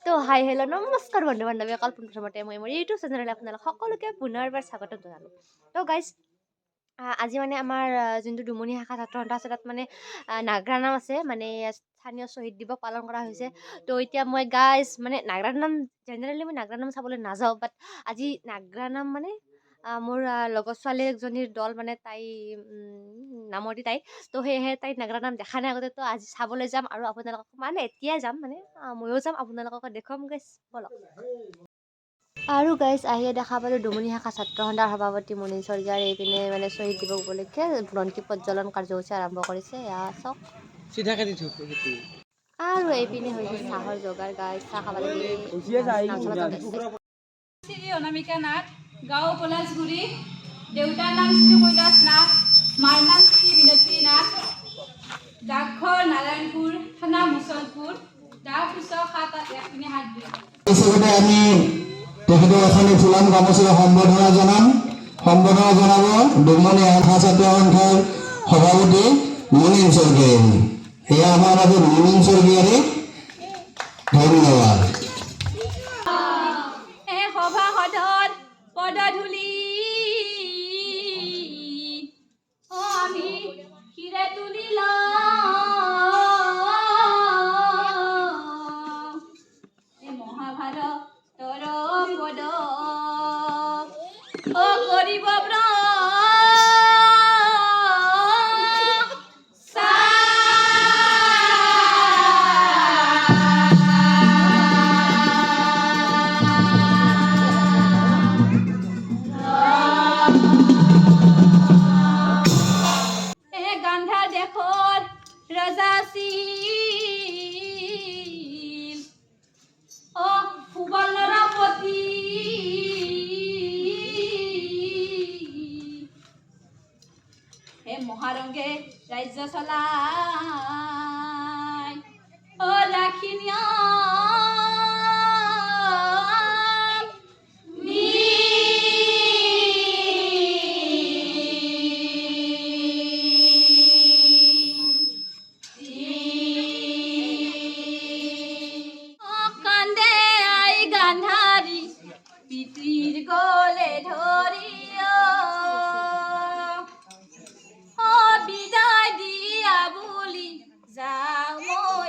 তো hi hello' নমস্কাৰ বন্ধু বান্ধৱী অকল প্ৰথমতে মই মোৰ ইউটিউব চেনেললৈ আপোনালোক সকলোকে পুনৰবাৰ স্বাগতম জনালোঁ। তো গাইজ আজি মানে আমাৰ যোনটো দুমনি শাখা ছাত্ৰ সন্থা আছে তাত মানে নাগ্ৰানাম আছে, মানে স্থানীয় শ্বহীদ দিৱস পালন কৰা হৈছে। তো এতিয়া মই গাইজ মানে নাগ্ৰানাম জেনেৰেলি মই নাগ্ৰানাম চাবলৈ নাযাওঁ, বাট আজি নাগ্ৰানাম মানে মোৰ লগৰ ছোৱালী এজনীৰ দল, মানে তাই নামতি তাই, তো সেয়েহে তাই নাগ্ৰানাম দেখা নাই আগতে, তো আজি চাবলৈ যাম আৰু আপোনালোকক মানে এতিয়াই যাম, মানে ময়ো যাম, আপোনালোকক দেখুৱাম গাইজ, বলক। আৰু গাইজ আহিয়ে দেখা পালোঁ দুমনি শাখা ছাত্ৰ সন্থাৰ সভাপতি মুনীন স্বৰ্গীয়াৰ এইপিনে মানে শ্বহীদ দিৱস উপলক্ষে বন্তি প্ৰজ্বলন কাৰ্যসূচী আৰম্ভ কৰিছে। এয়া চাওক আৰু এইপিনে হৈছে চাহৰ যোগাৰ, গাইজ চাহ খাবলৈ নাম চলাব গাইজ। শ্ৰী অনামিকা নাথ, গাঁও পলাশগুৰি, দেউতাৰ নাম শ্ৰী কৈলাশ নাথ, মাৰ নাম শ্ৰী বিনতী নাথ, ডাকঘৰ নাৰায়ণপুৰ, থানা মুছলপুৰ, ডাক সূচক ৭-১-৩-৭-২। আমি তেখেতক এখন ফুলাম গামোচাৰে সম্বৰ্ধনা জনাব দুমনি শাখা ছাত্ৰ সন্থাৰ সভাপতি মুনীন স্বৰ্গীয়াৰী। এয়া আমাৰ মাজত মুনীন স্বৰ্গীয়াৰী, ধন্যবাদ। সভাসদত পদধূলি আমি শিৰে তুলি মহাভাৰতৰ পদ কৰিব ৰজা আছিল সুবৰ্ণৰ পতি, মহাৰংগে ৰাজ্য চলাই ৰাখিনীয় পিতৃৰ গলে ধৰিয়া বিদায় দিয়া বুলি যাওঁ মই।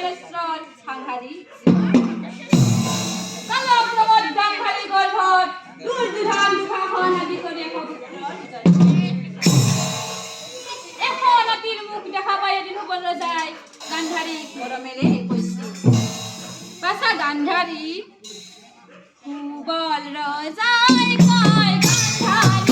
মেৰেষ্ট্ৰৰ চাংহাৰী কালক লগত ডাংহাৰী গৰ্ভত দুৰ্যোধন দুঃশাসন আদি কৰি এশ নাতিৰ মুখ দেখা পাই এদিন সুবল ৰজাই গান্ধাৰীক মৰমেৰে কৈছিল বাছা গান্ধাৰী সুবল ৰজাই কয় গান্ধাৰী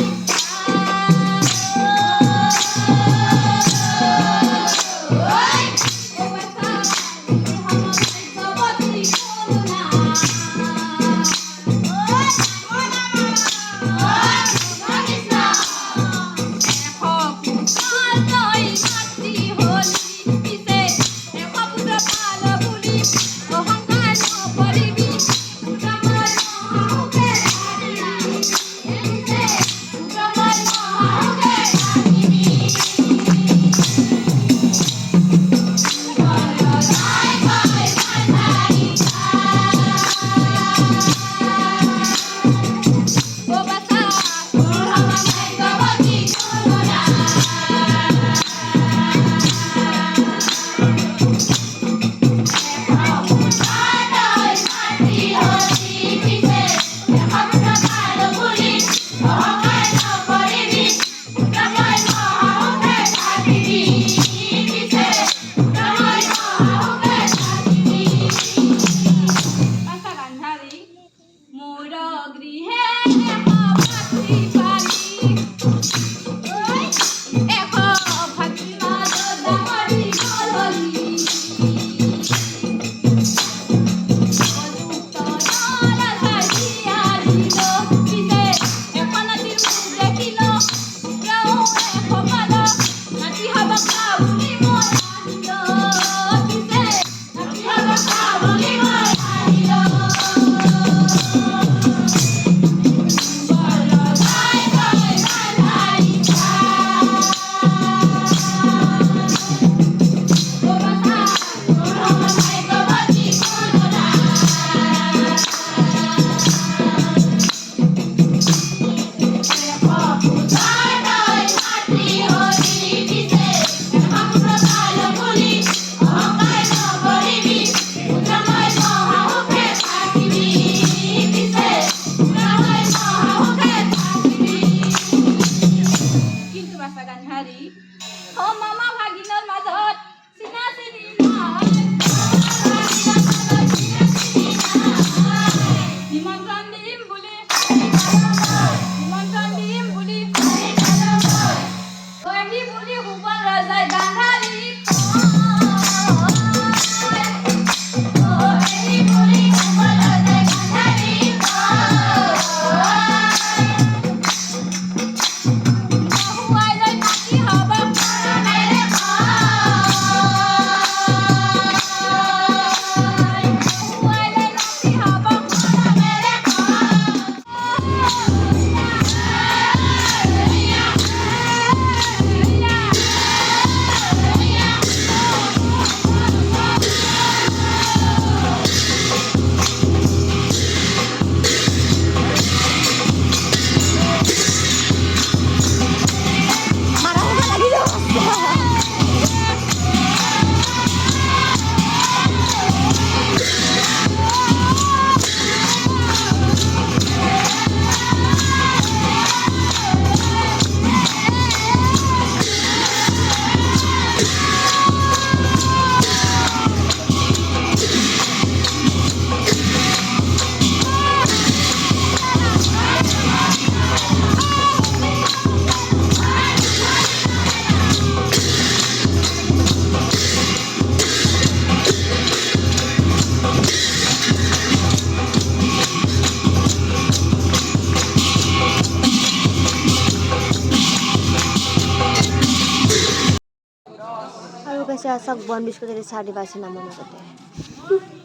सब बन बिस्कुट चाह दिबा नाम मते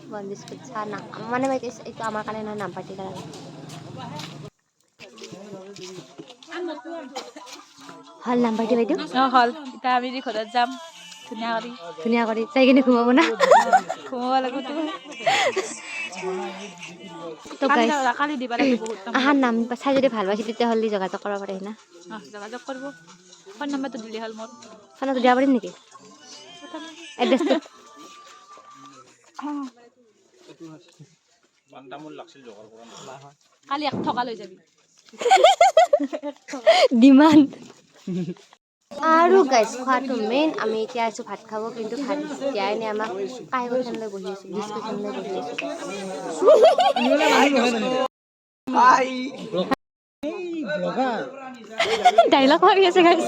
बन बिस्कुट चाह ना माने भाई এইটো আমার কানে না নাম পার্টি করা হল নাম পার্টি বাইদেউ হল এটা আমি ঘৰত যাম ধুনিয়া কৰি চাই কিনে ঘুমাব না ঘুমাব লাগিব তো গাইস কালি দিবা লাগিব বহুত আহাৰ নাম চাই যদি ভাল পাইছে তেতিয়া হলি যোগাযোগ কৰিব পাৰি না যোগাযোগ কৰিব ফোন নাম্বাৰটো দিলে হল মোৰ ফোনটো দিয়া পাৰিম নেকি এড্ৰেছটো কালি 1 টকা লৈ যাবি ডিমাণ্ড আৰু গাইজ খোৱাটো মেইন আমি এতিয়া আছো ভাত খাব কিন্তু ভাত দিয়াই নাই আমাক কাই কথালৈ বহি আছো ডিছকাশ্যনলৈ বহি আছো ডাইলগ মাৰি আছে গাইজ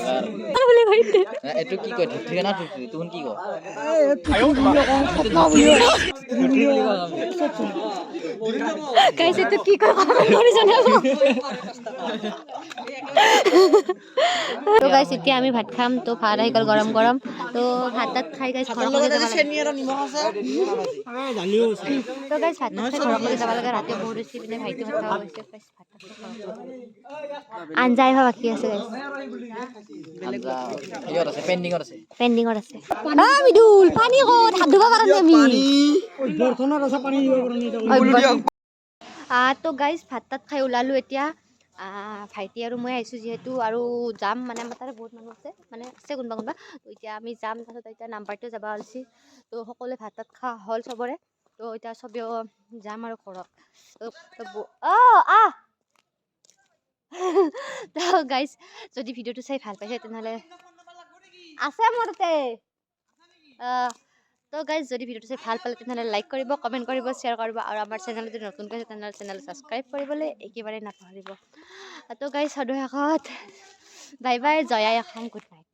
বুলি কৈছে এটো কি কয় ঠিকানা তুন কি কয় গাইজ এটো কি কয় কৰি জনাব তো গাইজ এতিয়া আমি ভাত খাম তো ভাত আহি গ'ল গৰম গৰম তো ভাত তাত খাই গাইজ ঘৰলৈ যাব লাগে তো গাইজ ভাত তাত খাই ঘৰলৈ যাব লাগে ৰাতি বহুত বেছি পিনে ভাইটি ভাত খাব হৈছে আঞ্জাই ভাত বাকী আছে গাইজ পেণ্ডিঙত আছে বিদুল পানী ক'ত হাত ধুব পৰা নাই আমি তো গাইজ ভাত তাত খাই ওলালো এতিয়া ভাইটি আৰু মই আহিছোঁ যিহেতু আৰু যাম মানে আমাৰ তাতে বহুত মানুহ আছে মানে আছে কোনোবা কোনোবা তো এতিয়া আমি যাম তাৰপিছত এতিয়া নাম্বাৰটো যাব ওলাইছে তো সকলোৱে ভাত তাত খোৱা হ'ল চবৰে তো এতিয়া চবেও যাম আৰু ঘৰত তো গাইজ যদি ভিডিঅ'টো চাই ভাল পাইছে তেনেহ'লে আছে মোৰ তাতে তো গাইজ যদি ভিডিঅ'টো চাই ভাল পালে তেনেহ'লে লাইক কৰিব কমেণ্ট কৰিব শ্বেয়াৰ কৰিব আৰু আমাৰ চেনেল যদি নতুনকৈ আছে তেনেহ'লে চেনেল ছাবস্ক্ৰাইব কৰিবলৈ একেবাৰে নাপাহৰিব তো গাইজ সদৌ শেষত বাই বাই জয় আই অসম গুড নাইট